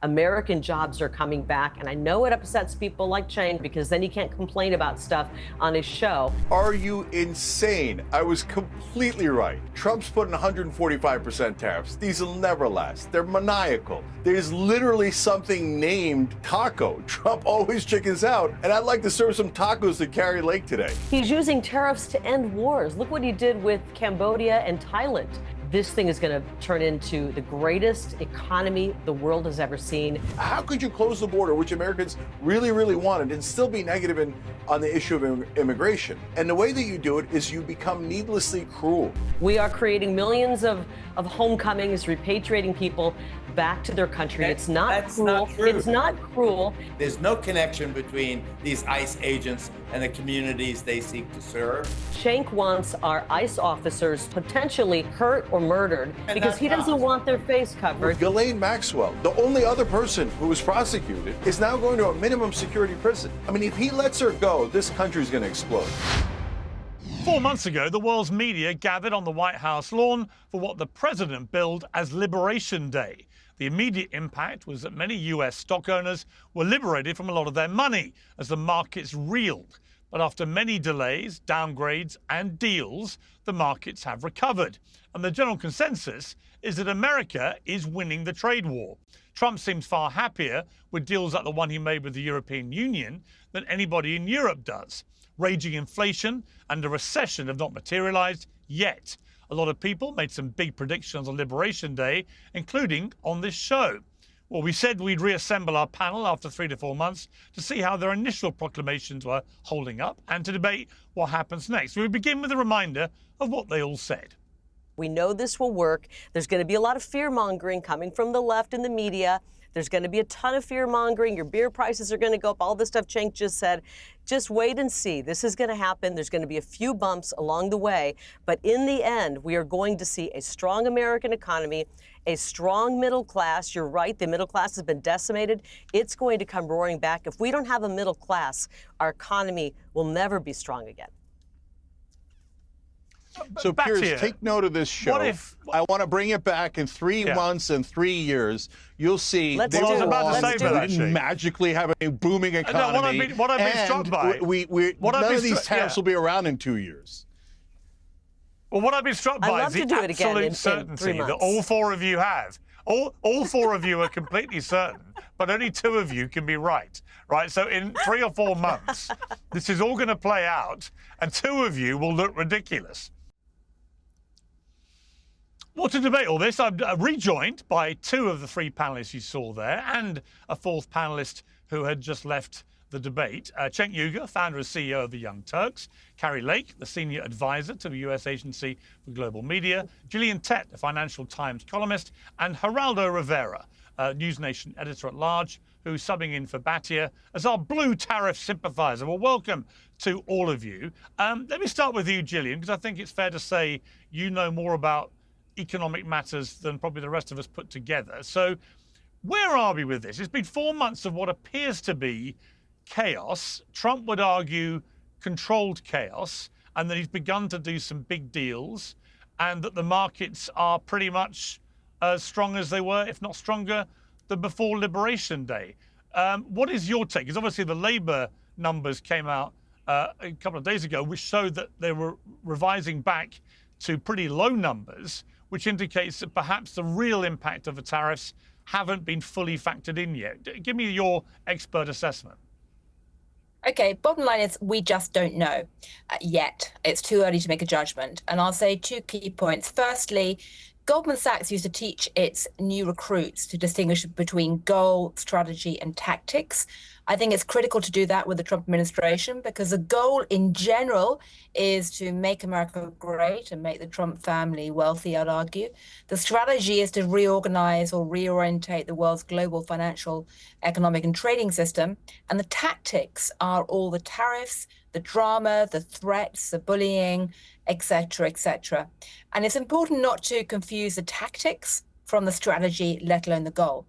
American jobs are coming back, and I know it upsets people like Cenk because then he can't complain about stuff on his show. Are you insane? I was completely right. Trump's putting 145% tariffs. These will never last. They're maniacal. There's literally something named taco. Trump always chickens out, and I'd like to serve some tacos to Kari Lake today. He's using tariffs to end wars. Look what he did with Cambodia and Thailand. This thing is going to turn into the greatest economy the world has ever seen. How could you close the border, which Americans really, really wanted, and still be negative on the issue of immigration? And the way that you do it is you become needlessly cruel. We are creating millions of homecomings, repatriating people back to their country. It's not cruel. Not true. It's not cruel. There's no connection between these ICE agents and the communities they seek to serve. Cenk wants our ICE officers potentially hurt or murdered because he doesn't want their face covered. Ghislaine Maxwell, the only other person who was prosecuted, is now going to a minimum security prison. I mean, if he lets her go, this country's going to explode. 4 months ago, the world's media gathered on the White House lawn for what the president billed as Liberation Day. The immediate impact was that many US stock owners were liberated from a lot of their money as the markets reeled. But after many delays, downgrades and deals, the markets have recovered. And the general consensus is that America is winning the trade war. Trump seems far happier with deals like the one he made with the European Union than anybody in Europe does. Raging inflation and a recession have not materialized yet. A lot of people made some big predictions on Liberation Day, including on this show. Well, we said we'd reassemble our panel after 3 to 4 months to see how their initial proclamations were holding up and to debate what happens next. We begin with a reminder of what they all said. We know this will work. There's going to be a lot of fear-mongering coming from the left and the media. There's going to be a ton of fear-mongering. Your beer prices are going to go up. All the stuff Cenk just said. Just wait and see. This is going to happen. There's going to be a few bumps along the way. But in the end, we are going to see a strong American economy, a strong middle class. You're right. The middle class has been decimated. It's going to come roaring back. If we don't have a middle class, our economy will never be strong again. So, Piers, take note of this show. I want to bring it back in 3 months and 3 years. You'll see Let's they do it. will magically have a booming economy. What I've been struck by. None of these tariffs will be around in 2 years. Well, what I've been struck by is the absolute certainty that all four of you have. All four of you are completely certain, but only 2 of you can be right. Right? So in 3 or 4 months, this is all going to play out, and 2 of you will look ridiculous. Well, to debate all this, I'm rejoined by 2 of the 3 panelists you saw there and a 4th panelist who had just left the debate. Cenk Uygur, founder and CEO of the Young Turks. Kari Lake, the senior advisor to the US Agency for Global Media. Gillian Tett, the Financial Times columnist. And Geraldo Rivera, NewsNation editor-at-large, who's subbing in for Batia as our blue tariff sympathizer. Well, welcome to all of you. Let me start with you, Gillian, because I think it's fair to say you know more about economic matters than probably the rest of us put together. So where are we with this? It's been 4 months of what appears to be chaos. Trump would argue controlled chaos, and that he's begun to do some big deals, and that the markets are pretty much as strong as they were, if not stronger, than before Liberation Day. What is your take? Because obviously the Labour numbers came out a couple of days ago, which showed that they were revising back to pretty low numbers, which indicates that perhaps the real impact of the tariffs haven't been fully factored in yet. Give me your expert assessment. Okay, bottom line is we just don't know yet. It's too early to make a judgment. And I'll say 2 key points. Firstly, Goldman Sachs used to teach its new recruits to distinguish between goal, strategy, and tactics. I think it's critical to do that with the Trump administration because the goal in general is to make America great and make the Trump family wealthy, I'd argue. The strategy is to reorganize or reorientate the world's global financial, economic, and trading system. And the tactics are all the tariffs, the drama, the threats, the bullying, etc., etc. And it's important not to confuse the tactics from the strategy, let alone the goal.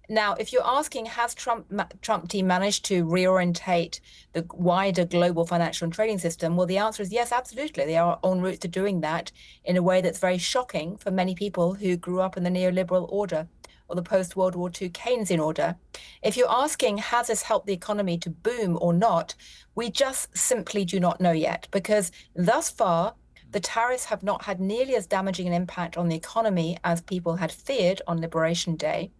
Now, if you're asking, has Trump team managed to reorientate the wider global financial and trading system? Well, the answer is yes, absolutely. They are en route to doing that in a way that's very shocking for many people who grew up in the neoliberal order. or the post-World War II Keynesian order. If you're asking, has this helped the economy to boom or not, we just simply do not know yet, because thus far, the tariffs have not had nearly as damaging an impact on the economy as people had feared on Liberation Day.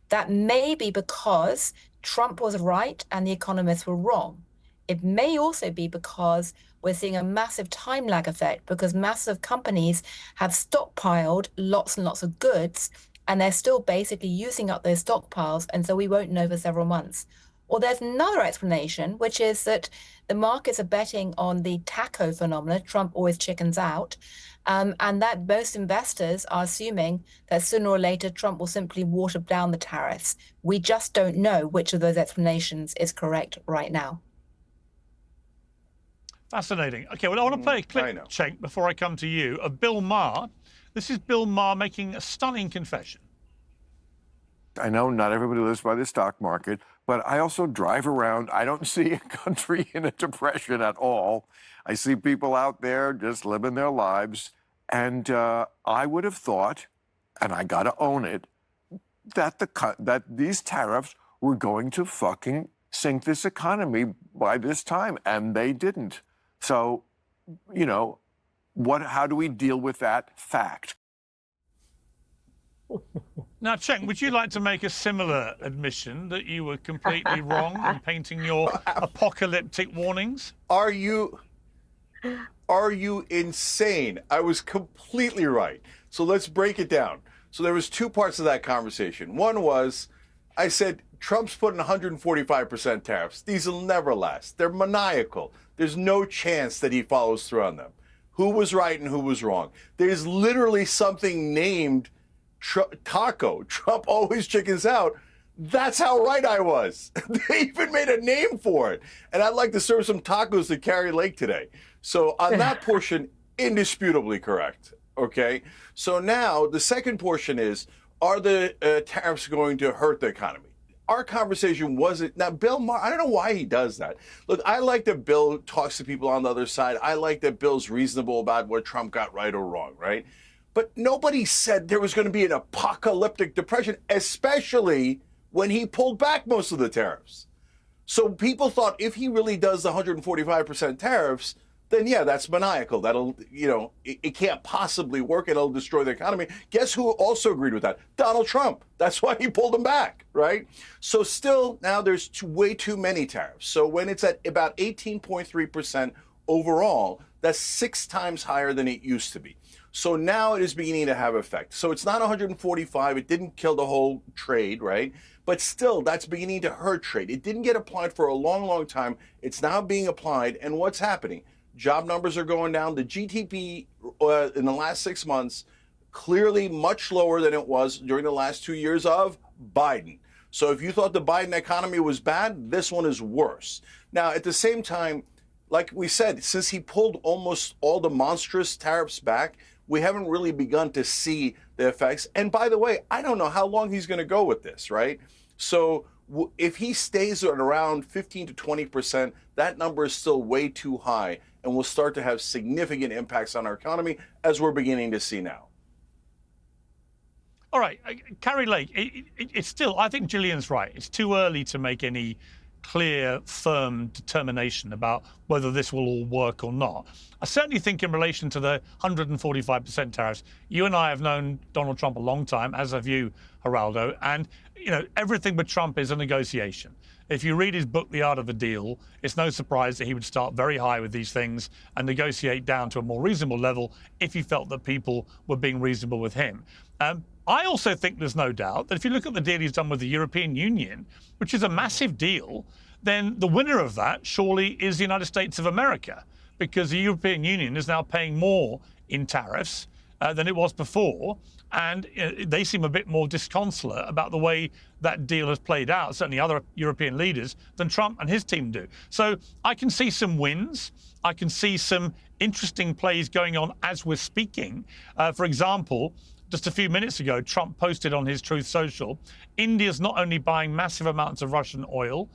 That may be because Trump was right and the economists were wrong. It may also be because we're seeing a massive time lag effect, because massive companies have stockpiled lots and lots of goods, and they're still basically using up those stockpiles, and so we won't know for several months. Or there's another explanation, which is that the markets are betting on the taco phenomenon, Trump always chickens out, and that most investors are assuming that sooner or later Trump will simply water down the tariffs. We just don't know which of those explanations is correct right now. Fascinating. Okay, well, I want to play a clip, Cenk, before I come to you, of Bill Maher. This is Bill Maher making a stunning confession. I know not everybody lives by the stock market, but I also drive around. I don't see a country in a depression at all. I see people out there just living their lives. And I would have thought, and I got to own it, that these tariffs were going to fucking sink this economy by this time, and they didn't. So, you know, how do we deal with that fact? Now, Cenk, would you like to make a similar admission that you were completely wrong in painting your apocalyptic warnings? Are you insane? I was completely right. So let's break it down. So there was two parts of that conversation. One was, I said, Trump's putting 145% tariffs. These will never last. They're maniacal. There's no chance that he follows through on them. Who was right and who was wrong? There's literally something named taco. Trump always chickens out. That's how right I was. They even made a name for it. And I'd like to serve some tacos to Kari Lake today. So on that portion, indisputably correct. Okay. So now the second portion is, are the tariffs going to hurt the economy? Our conversation wasn't. Now, Bill Maher, I don't know why he does that. Look, I like that Bill talks to people on the other side. I like that Bill's reasonable about what Trump got right or wrong, right? But nobody said there was going to be an apocalyptic depression, especially when he pulled back most of the tariffs. So people thought if he really does the 145% tariffs, then yeah, that's maniacal. That'll, you know, it can't possibly work. It'll destroy the economy. Guess who also agreed with that? Donald Trump. That's why he pulled them back, right? So still, now there's way too many tariffs. So when it's at about 18.3% overall, that's 6 times higher than it used to be. So now it is beginning to have effect. So it's not 145. It didn't kill the whole trade, right? But still, that's beginning to hurt trade. It didn't get applied for a long, long time. It's now being applied. And what's happening? Job numbers are going down. The GDP in the last 6 months, clearly much lower than it was during the last 2 years of Biden. So if you thought the Biden economy was bad, this one is worse. Now, at the same time, like we said, since he pulled almost all the monstrous tariffs back, we haven't really begun to see the effects. And by the way, I don't know how long he's going to go with this, right? So if he stays at around 15 to 20%, that number is still way too high and will start to have significant impacts on our economy, as we're beginning to see now. All right, Kari Lake, it's still, I think Gillian's right. It's too early to make any clear, firm determination about whether this will all work or not. I certainly think in relation to the 145% tariffs, you and I have known Donald Trump a long time, as have you, Geraldo, and you know, everything with Trump is a negotiation. If you read his book, The Art of the Deal, it's no surprise that he would start very high with these things and negotiate down to a more reasonable level if he felt that people were being reasonable with him. I also think there's no doubt that if you look at the deal he's done with the European Union, which is a massive deal, then the winner of that surely is the United States of America, because the European Union is now paying more in tariffs than it was before. And they seem a bit more disconsolate about the way that deal has played out, certainly other European leaders, than Trump and his team do. So I can see some wins. I can see some interesting plays going on as we're speaking. For example, just a few minutes ago, Trump posted on his Truth Social, India's not only buying massive amounts of Russian oil,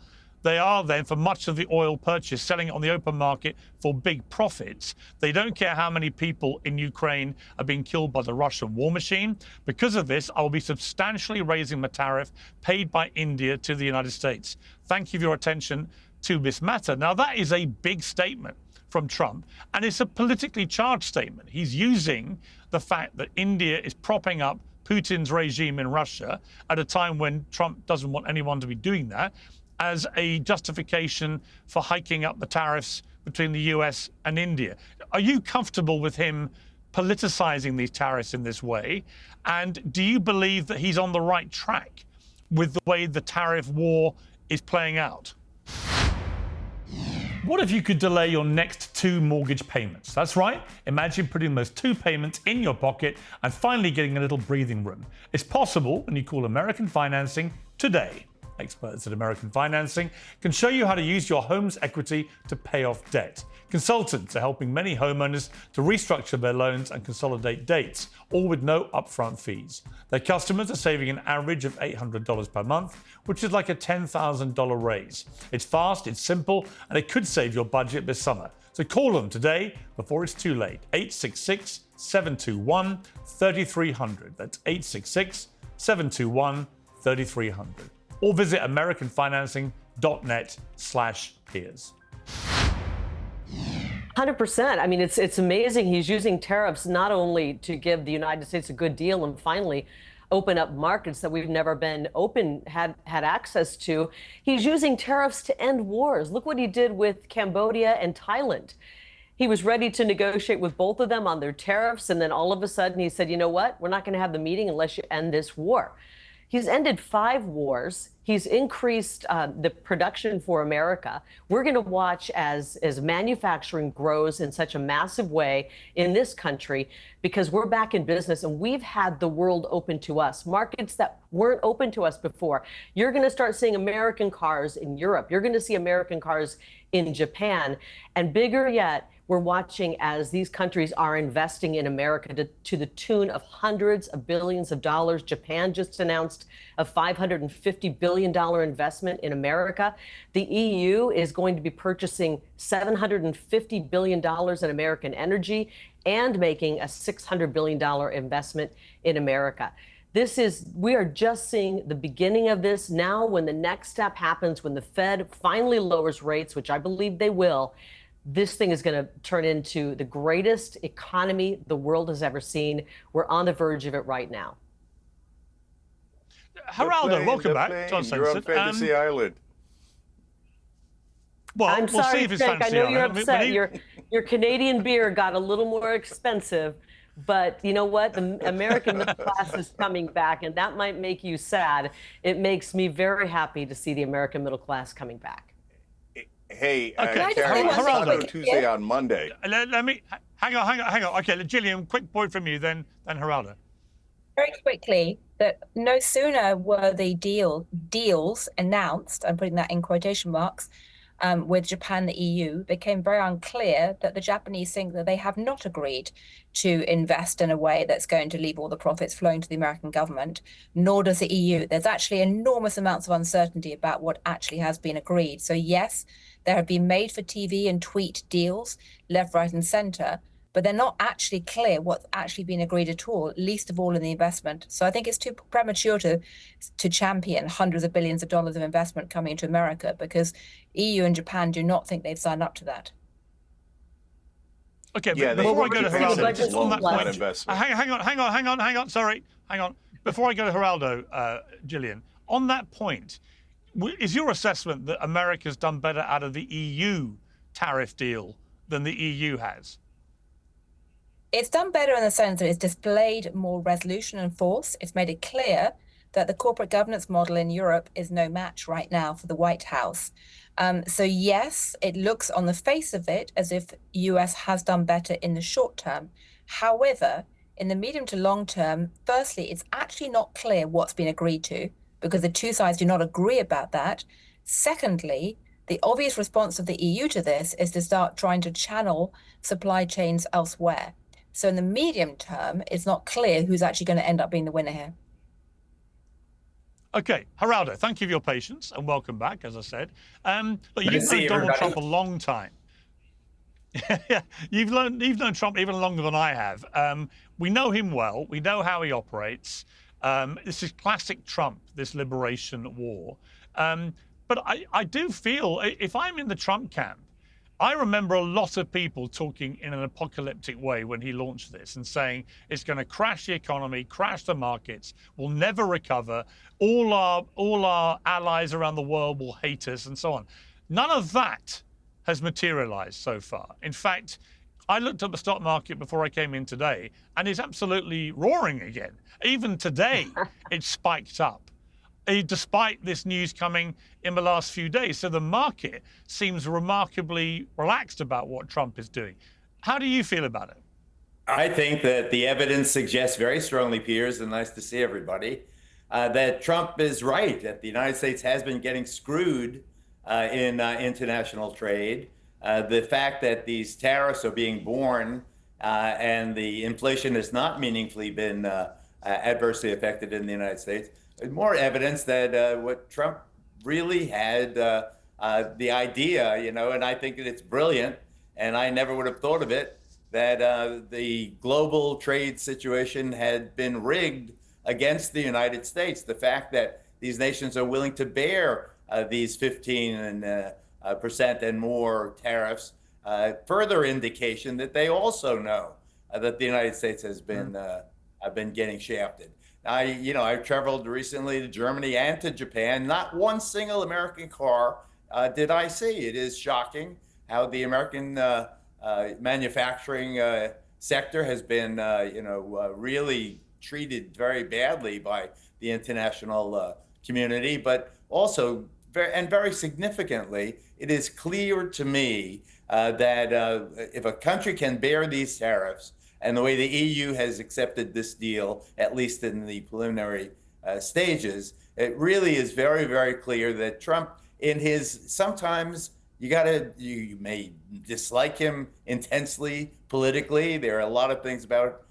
they are then, for much of the oil purchase, selling it on the open market for big profits. They don't care how many people in Ukraine are being killed by the Russian war machine. Because of this, I will be substantially raising the tariff paid by India to the United States. Thank you for your attention to this matter. Now, that is a big statement from Trump, and it's a politically charged statement. He's using the fact that India is propping up Putin's regime in Russia at a time when Trump doesn't want anyone to be doing that as a justification for hiking up the tariffs between the US and India. Are you comfortable with him politicizing these tariffs in this way? And do you believe that he's on the right track with the way the tariff war is playing out? What if you could delay your next 2 mortgage payments? That's right. Imagine putting those 2 payments in your pocket and finally getting a little breathing room. It's possible when you call American Financing today. Experts at American Financing can show you how to use your home's equity to pay off debt. Consultants are helping many homeowners to restructure their loans and consolidate dates, all with no upfront fees. Their customers are saving an average of $800 per month, which is like a $10,000 raise. It's fast, it's simple, and it could save your budget this summer. So call them today before it's too late. 866-721-3300. That's 866-721-3300. Or visit americanfinancing.net/peers. 100%. I mean, it's amazing. He's using tariffs not only to give the United States a good deal and finally open up markets that we've never been had access to. He's using tariffs to end wars. Look what he did with Cambodia and Thailand. He was ready to negotiate with both of them on their tariffs, and then all of a sudden he said, you know what? We're not going to have the meeting unless you end this war. He's ended 5 wars. He's increased the production for America. We're going to watch as manufacturing grows in such a massive way in this country because we're back in business and we've had the world open to us, markets that weren't open to us before. You're going to start seeing American cars in Europe. You're going to see American cars in Japan. And bigger yet, we're watching as these countries are investing in America to the tune of hundreds of billions of dollars. Japan just announced a $550 billion investment in America. The EU is going to be purchasing $750 billion in American energy and making a $600 billion investment in America. We are just seeing the beginning of this now. When the next step happens, when the Fed finally lowers rates, which I believe they will, this thing is going to turn into the greatest economy the world has ever seen. We're on the verge of it right now. Geraldo, welcome back to Uncensored. You're on Fantasy Island. Well, I'm we'll sorry, see if it's Cenk, Fantasy I know you're Island. upset. Your Canadian beer got a little more expensive, but you know what? The American middle class is coming back, and that might make you sad. It makes me very happy to see the American middle class coming back. Hey, okay. Karen, Geraldo, Tuesday on Monday. Let me hang on. Okay, Gillian, quick point from you, then Geraldo. Very quickly, that no sooner were the deals announced, I'm putting that in quotation marks, with Japan and the EU, became very unclear that the Japanese think that they have not agreed to invest in a way that's going to leave all the profits flowing to the American government, nor does the EU. There's actually enormous amounts of uncertainty about what actually has been agreed. So yes, there have been made for TV and tweet deals, left, right, and center, but they're not actually clear what's actually been agreed at all, least of all in the investment. So I think it's too premature to champion hundreds of billions of dollars of investment coming into America, because EU and Japan do not think they've signed up to that. Okay, yeah, before I go to Geraldo, just on that point, hang on, sorry. Before I go to Geraldo, Gillian, on that point, is your assessment that America's done better out of the EU tariff deal than the EU has? It's done better in the sense that it's displayed more resolution and force. It's made it clear that the corporate governance model in Europe is no match right now for the White House. So yes, it looks on the face of it as if US has done better in the short term. However, in the medium to long term, firstly, it's actually not clear what's been agreed to, because the two sides do not agree about that. Secondly, the obvious response of the EU to this is to start trying to channel supply chains elsewhere. So in the medium term, it's not clear who's actually going to end up being the winner here. Okay, Geraldo, thank you for your patience and welcome back, as I said. But Good to you've see known Donald everybody. Trump a long time. Yeah, you've known Trump even longer than I have. We know him well. We know how he operates. This is classic Trump, this liberation war. But I do feel, if I'm in the Trump camp, I remember a lot of people talking in an apocalyptic way when he launched this and saying it's going to crash the economy, crash the markets, we'll never recover, all our allies around the world will hate us, and so on. None of that has materialized so far. In fact, I looked at the stock market before I came in today, and it's absolutely roaring again. Even today, it's spiked up, despite this news coming in the last few days. So the market seems remarkably relaxed about what Trump is doing. How do you feel about it? I think that the evidence suggests very strongly, Piers, and nice to see everybody, that Trump is right, that the United States has been getting screwed in international trade. The fact that these tariffs are being borne and the inflation has not meaningfully been adversely affected in the United States, more evidence that what Trump really had the idea, and I think that it's brilliant, and I never would have thought of it, that the global trade situation had been rigged against the United States. The fact that these nations are willing to bear these 15% and more tariffs, further indication that they also know that the United States has been getting shafted. I traveled recently to Germany and to Japan. Not one single American car did I see. It is shocking how the American manufacturing sector has been, really treated very badly by the international community. But also, very significantly, it is clear to me that if a country can bear these tariffs, and the way the EU has accepted this deal, at least in the preliminary stages, it really is very, very clear that Trump, in his, sometimes you may dislike him intensely politically. There are a lot of things about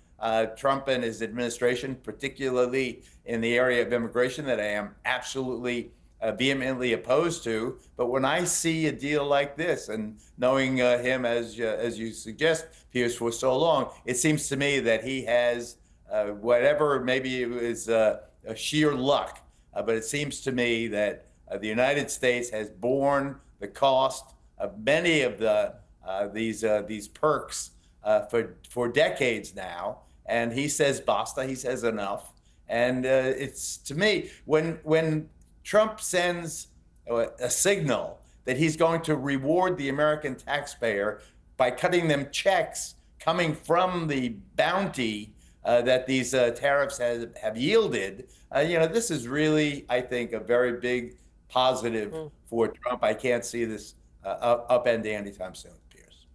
Trump and his administration, particularly in the area of immigration, that I am absolutely vehemently opposed to. But when I see a deal like this, and knowing him as you suggest, Piers, for so long, it seems to me that he has whatever, maybe it was a sheer luck, but it seems to me that the United States has borne the cost of many of these perks for decades now. And he says basta, he says enough. And it's, to me, when Trump sends a signal that he's going to reward the American taxpayer by cutting them checks coming from the bounty that these tariffs have yielded, this is really, I think, a very big positive for Trump. I can't see this upending anytime soon, Piers.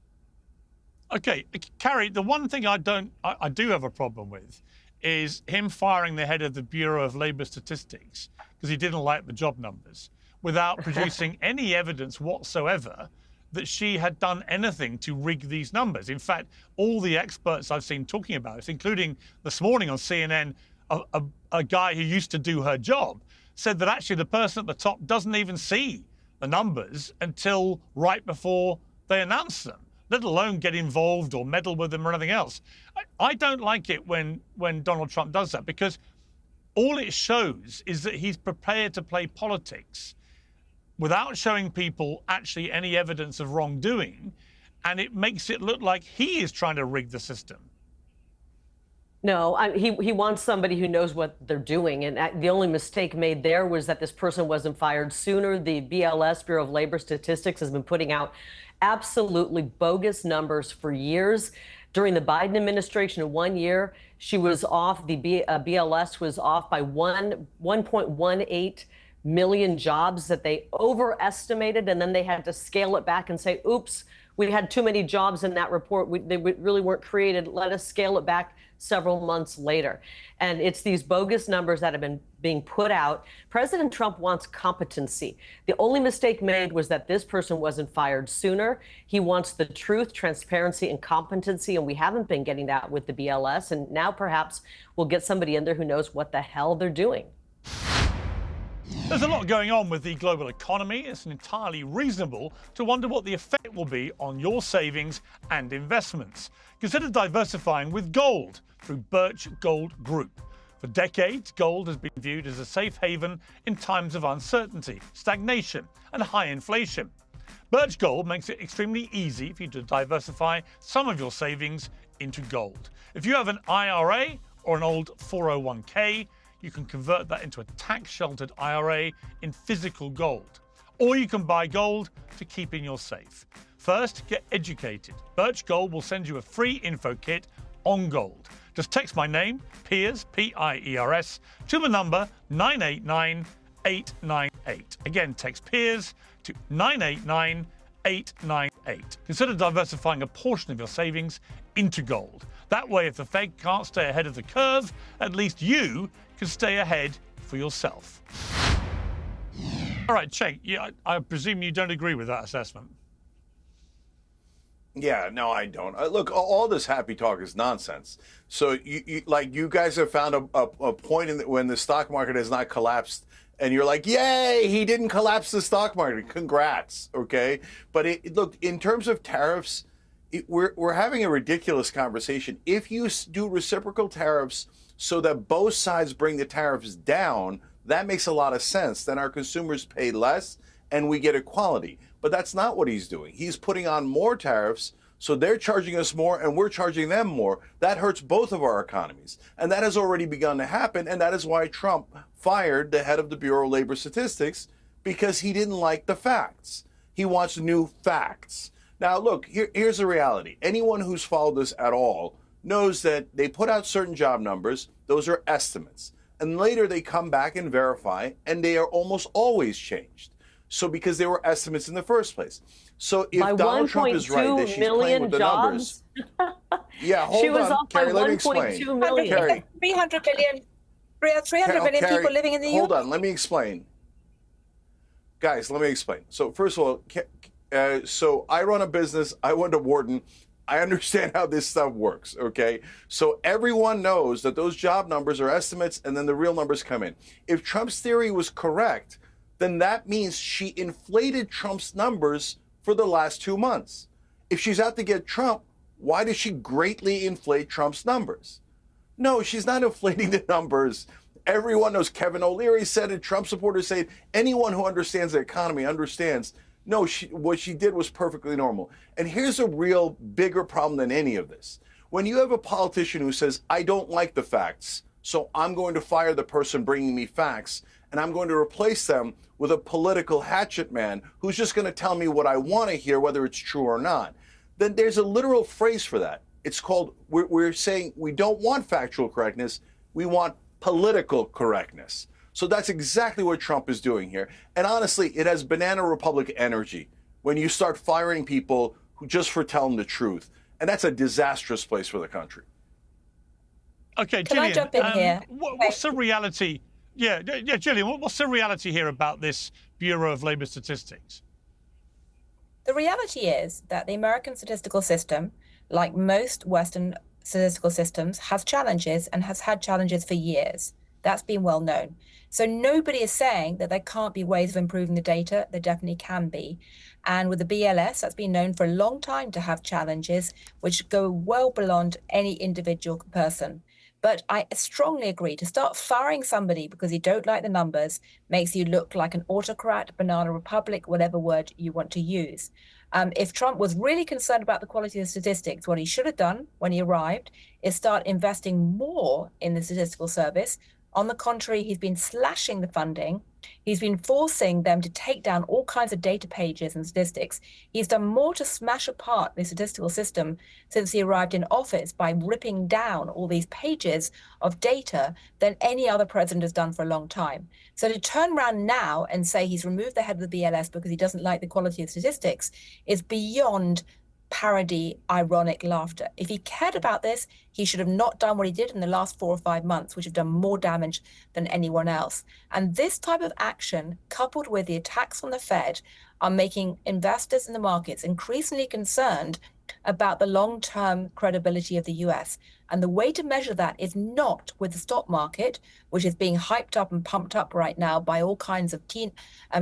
Okay, Kari, the one thing I do have a problem with is him firing the head of the Bureau of Labor Statistics because he didn't like the job numbers, without producing any evidence whatsoever that she had done anything to rig these numbers. In fact, all the experts I've seen talking about it, including this morning on CNN, a guy who used to do her job, said that actually the person at the top doesn't even see the numbers until right before they announce them, let alone get involved or meddle with them or anything else. I don't like it when Donald Trump does that, because all it shows is that he's prepared to play politics without showing people actually any evidence of wrongdoing, and it makes it look like he is trying to rig the system. No, he wants somebody who knows what they're doing. And the only mistake made there was that this person wasn't fired sooner. The BLS, Bureau of Labor Statistics, has been putting out absolutely bogus numbers for years. During the Biden administration, in 1 year, she was off, the BLS was off by 1.18 million jobs that they overestimated, and then they had to scale it back and say, oops, we had too many jobs in that report. They really weren't created. Let us scale it back several months later. And it's these bogus numbers that have been being put out. President Trump wants competency. The only mistake made was that this person wasn't fired sooner. He wants the truth, transparency, and competency, and we haven't been getting that with the BLS. And now perhaps we'll get somebody in there who knows what the hell they're doing. There's a lot going on with the global economy. It's entirely reasonable to wonder what the effect will be on your savings and investments. Consider diversifying with gold through Birch Gold Group. For decades, gold has been viewed as a safe haven in times of uncertainty, stagnation, and high inflation. Birch Gold makes it extremely easy for you to diversify some of your savings into gold. If you have an IRA or an old 401k, you can convert that into a tax-sheltered IRA in physical gold. Or you can buy gold to keep in your safe. First, get educated. Birch Gold will send you a free info kit on gold. Just text my name, Piers, P-I-E-R-S, to the number 989898. Again, text Piers to 989898. Consider diversifying a portion of your savings into gold. That way, if the Fed can't stay ahead of the curve, at least you can stay ahead for yourself. All right, Cenk, I presume you don't agree with that assessment. Yeah, no, I don't. Look, all this happy talk is nonsense. So, you guys have found a point when the stock market has not collapsed, and you're like, yay, he didn't collapse the stock market. Congrats, okay? But look, in terms of tariffs, we're having a ridiculous conversation. If you do reciprocal tariffs so that both sides bring the tariffs down, that makes a lot of sense. Then our consumers pay less and we get equality. But that's not what he's doing. He's putting on more tariffs, so they're charging us more and we're charging them more. That hurts both of our economies. And that has already begun to happen, and that is why Trump fired the head of the Bureau of Labor Statistics, because he didn't like the facts. He wants new facts. Now, look, here's the reality. Anyone who's followed this at all knows that they put out certain job numbers. Those are estimates. And later they come back and verify, and they are almost always changed. So because they were estimates in the first place. So if Donald Trump is right that she's playing with the numbers. Yeah, hold on, Kari, let me explain. 300 billion people living in the US. Hold on, let me explain. Guys, let me explain. So first of all, so I run a business. I went to Wharton. I understand how this stuff works, okay? So everyone knows that those job numbers are estimates and then the real numbers come in. If Trump's theory was correct, then that means she inflated Trump's numbers for the last 2 months. If she's out to get Trump, why does she greatly inflate Trump's numbers? No, she's not inflating the numbers. Everyone knows. Kevin O'Leary said it, Trump supporters say it. Anyone who understands the economy understands. No, what she did was perfectly normal. And here's a real bigger problem than any of this. When you have a politician who says, I don't like the facts, so I'm going to fire the person bringing me facts, and I'm going to replace them with a political hatchet man who's just going to tell me what I want to hear, whether it's true or not, then there's a literal phrase for that. It's called, we're saying we don't want factual correctness, we want political correctness. So that's exactly what Trump is doing here. And honestly, it has banana republic energy when you start firing people who just for telling the truth. And that's a disastrous place for the country. Okay, Can Gillian, I jump in here? What's the reality? Yeah, Gillian, what's the reality here about this Bureau of Labor Statistics? The reality is that the American statistical system, like most Western statistical systems, has challenges and has had challenges for years. That's been well known. So nobody is saying that there can't be ways of improving the data. There definitely can be. And with the BLS, that's been known for a long time to have challenges which go well beyond any individual person. But I strongly agree, to start firing somebody because you don't like the numbers makes you look like an autocrat, banana republic, whatever word you want to use. If Trump was really concerned about the quality of statistics, what he should have done when he arrived is start investing more in the statistical service. On the contrary, he's been slashing the funding. He's been forcing them to take down all kinds of data pages and statistics. He's done more to smash apart the statistical system since he arrived in office by ripping down all these pages of data than any other president has done for a long time. So to turn around now and say he's removed the head of the BLS because he doesn't like the quality of statistics is beyond parody, ironic laughter. If he cared about this, he should have not done what he did in the last 4 or 5 months, which have done more damage than anyone else. And this type of action, coupled with the attacks on the Fed, are making investors in the markets increasingly concerned about the long-term credibility of the US. And the way to measure that is not with the stock market, which is being hyped up and pumped up right now by all kinds of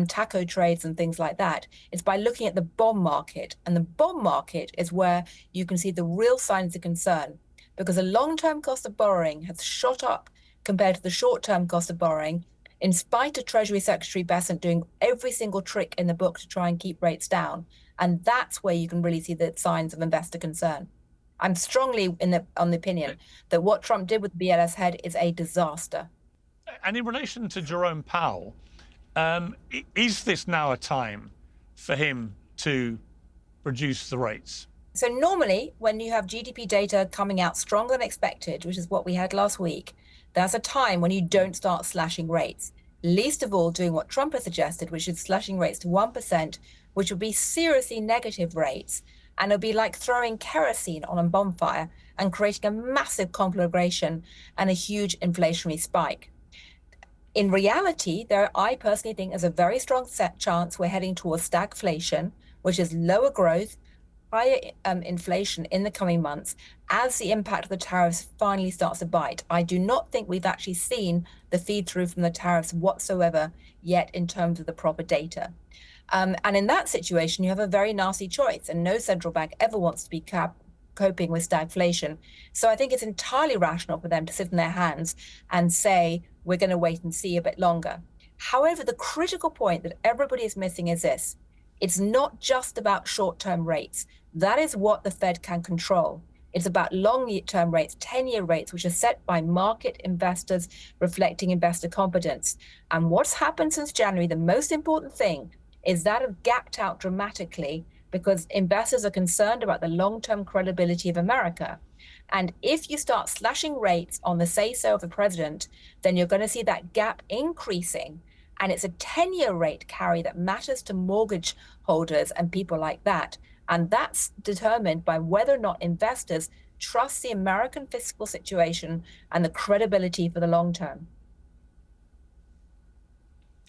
taco trades and things like that. It's by looking at the bond market. And the bond market is where you can see the real signs of concern, because the long-term cost of borrowing has shot up compared to the short-term cost of borrowing, in spite of Treasury Secretary Bessent doing every single trick in the book to try and keep rates down. And that's where you can really see the signs of investor concern. I'm strongly on the opinion that what Trump did with the BLS head is a disaster. And in relation to Jerome Powell, is this now a time for him to reduce the rates? So normally, when you have GDP data coming out stronger than expected, which is what we had last week, that's a time when you don't start slashing rates. Least of all doing what Trump has suggested, which is slashing rates to 1%, which would be seriously negative rates. And it'll be like throwing kerosene on a bonfire and creating a massive conflagration and a huge inflationary spike. In reality, I personally think there's a very strong chance we're heading towards stagflation, which is lower growth, higher inflation in the coming months as the impact of the tariffs finally starts to bite. I do not think we've actually seen the feed through from the tariffs whatsoever yet in terms of the proper data. And in that situation, you have a very nasty choice, and no central bank ever wants to be coping with stagflation. So I think it's entirely rational for them to sit in their hands and say, we're going to wait and see a bit longer. However, the critical point that everybody is missing is this. It's not just about short-term rates. That is what the Fed can control. It's about long-term rates, 10-year rates, which are set by market investors reflecting investor confidence. And what's happened since January, the most important thing is that have gapped out dramatically because investors are concerned about the long-term credibility of America. And if you start slashing rates on the say-so of the president, then you're going to see that gap increasing. And it's a 10-year rate carry that matters to mortgage holders and people like that. And that's determined by whether or not investors trust the American fiscal situation and the credibility for the long term.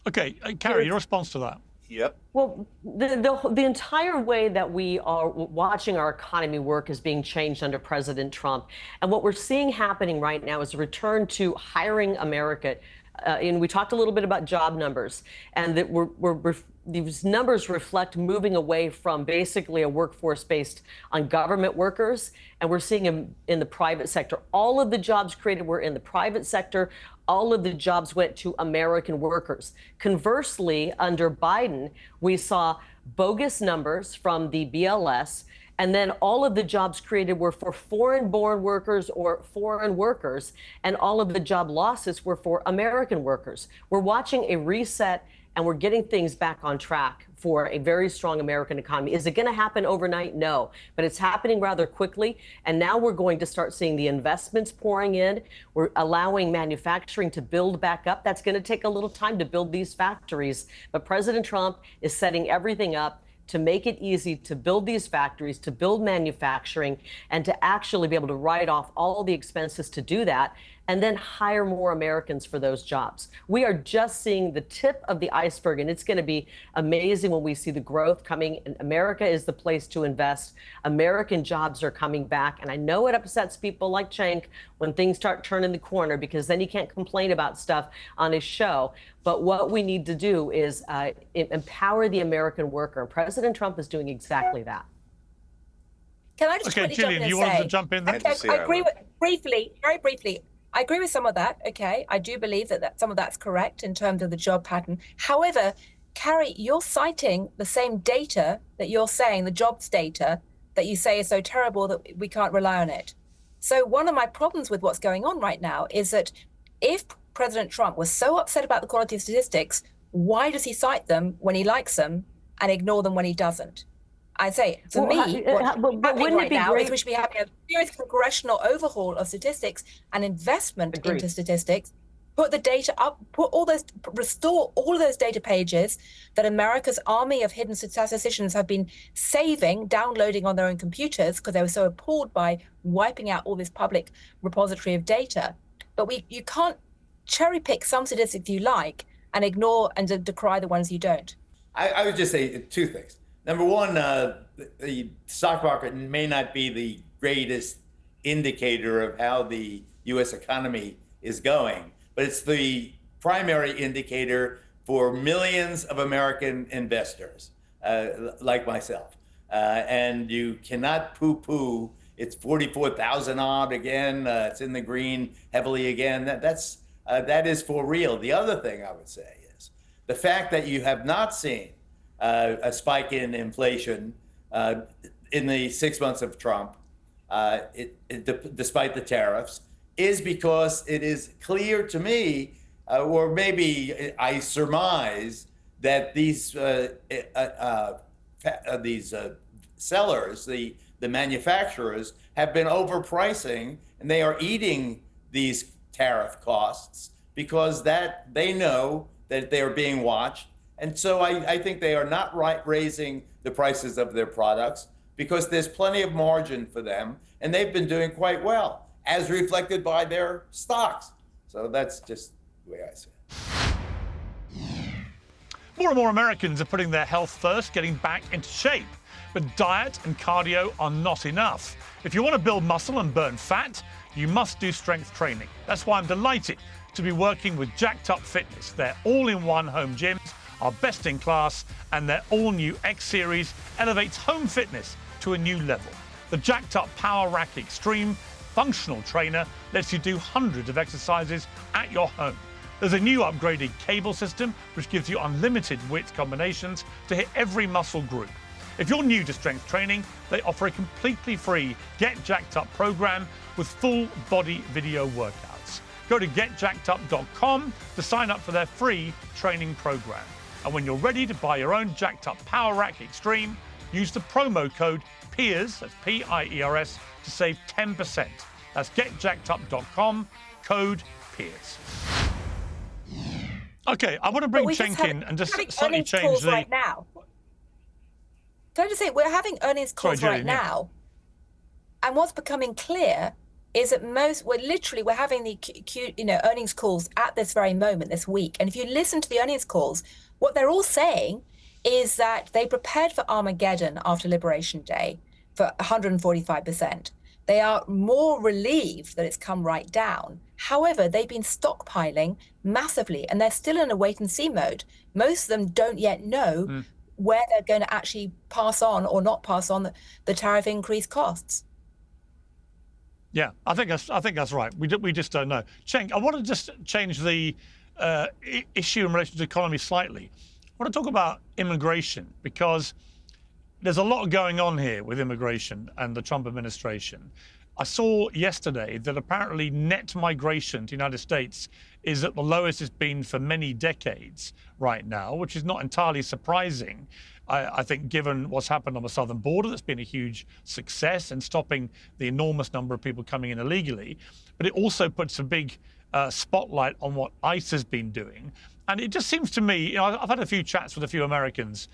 Okay, Kari, your response to that? Yep. Well, the entire way that we are watching our economy work is being changed under President Trump. And what we're seeing happening right now is a return to hiring America. And we talked a little bit about job numbers, and that these numbers reflect moving away from basically a workforce based on government workers, and we're seeing them in the private sector. All of the jobs created were in the private sector. All of the jobs went to American workers. Conversely, under Biden, we saw bogus numbers from the BLS, and then all of the jobs created were for foreign-born workers or foreign workers, and all of the job losses were for American workers. We're watching a reset, and we're getting things back on track for a very strong American economy. Is it going to happen overnight? No, but it's happening rather quickly. And now we're going to start seeing the investments pouring in. We're allowing manufacturing to build back up. That's going to take a little time to build these factories. But President Trump is setting everything up to make it easy to build these factories, to build manufacturing, and to actually be able to write off all the expenses to do that, and then hire more Americans for those jobs. We are just seeing the tip of the iceberg, and it's going to be amazing when we see the growth coming. And America is the place to invest. American jobs are coming back, and I know it upsets people like Cenk when things start turning the corner, because then he can't complain about stuff on his show. But what we need to do is empower the American worker. President Trump is doing exactly that. Can I just okay, Gillian, you wanted to jump in there? I agree with, very briefly, I agree with some of that. Okay, I do believe that some of that's correct in terms of the job pattern. However, Kari, you're citing the same data that you're saying, the jobs data that you say is so terrible that we can't rely on it. So one of my problems with what's going on right now is that if President Trump was so upset about the quality of statistics, why does he cite them when he likes them and ignore them when he doesn't? I say, for me, what's happening right now is we should be having a serious congressional overhaul of statistics and investment into statistics. Put the data up, restore all of those data pages that America's army of hidden statisticians have been saving, downloading on their own computers because they were so appalled by wiping out all this public repository of data. But you can't cherry pick some statistics you like and ignore and decry the ones you don't. I would just say two things. Number one, the stock market may not be the greatest indicator of how the U.S. economy is going, but it's the primary indicator for millions of American investors like myself. And you cannot poo-poo. It's 44,000 odd again. It's in the green heavily again. That is for real. The other thing I would say is the fact that you have not seen a spike in inflation in the 6 months of Trump, despite the tariffs, is because it is clear to me, or maybe I surmise, that these sellers, the manufacturers, have been overpricing, and they are eating these tariff costs because that they know that they are being watched. And so I think they are not raising the prices of their products because there's plenty of margin for them, and they've been doing quite well, as reflected by their stocks. So that's just the way I see it. More and more Americans are putting their health first, getting back into shape. But diet and cardio are not enough. If you want to build muscle and burn fat, you must do strength training. That's why I'm delighted to be working with Jacked Up Fitness. Their all-in-one home gyms are best in class, and their all-new X Series elevates home fitness to a new level. The Jacked Up Power Rack Extreme functional trainer lets you do hundreds of exercises at your home. There's a new upgraded cable system which gives you unlimited width combinations to hit every muscle group. If you're new to strength training, they offer a completely free Get Jacked Up program with full body video workouts. Go to getjackedup.com to sign up for their free training program. And when you're ready to buy your own Jacked Up Power Rack Extreme, use the promo code PIERS, that's P-I-E-R-S, to save 10%. That's getjackedup.com, code PIERS. Okay, I want to bring Cenk in and just slightly change the... Right now. Can I just say, we're having earnings calls right now, and what's becoming clear is that we're having the earnings calls at this very moment this week. And if you listen to the earnings calls, what they're all saying is that they prepared for Armageddon after Liberation Day for 145%. They are more relieved that it's come right down. However, they've been stockpiling massively, and they're still in a wait-and-see mode. Most of them don't yet know where they're going to actually pass on or not pass on the tariff increase costs. Yeah, I think that's right. We just don't know. Cenk, I want to just change the issue in relation to the economy slightly. I want to talk about immigration, because there's a lot going on here with immigration and the Trump administration. I saw yesterday that apparently net migration to the United States is at the lowest it's been for many decades right now, which is not entirely surprising. I think given what's happened on the southern border, that's been a huge success in stopping the enormous number of people coming in illegally. But it also puts a big spotlight on what ICE has been doing. And it just seems to me, I've had a few chats with a few Americans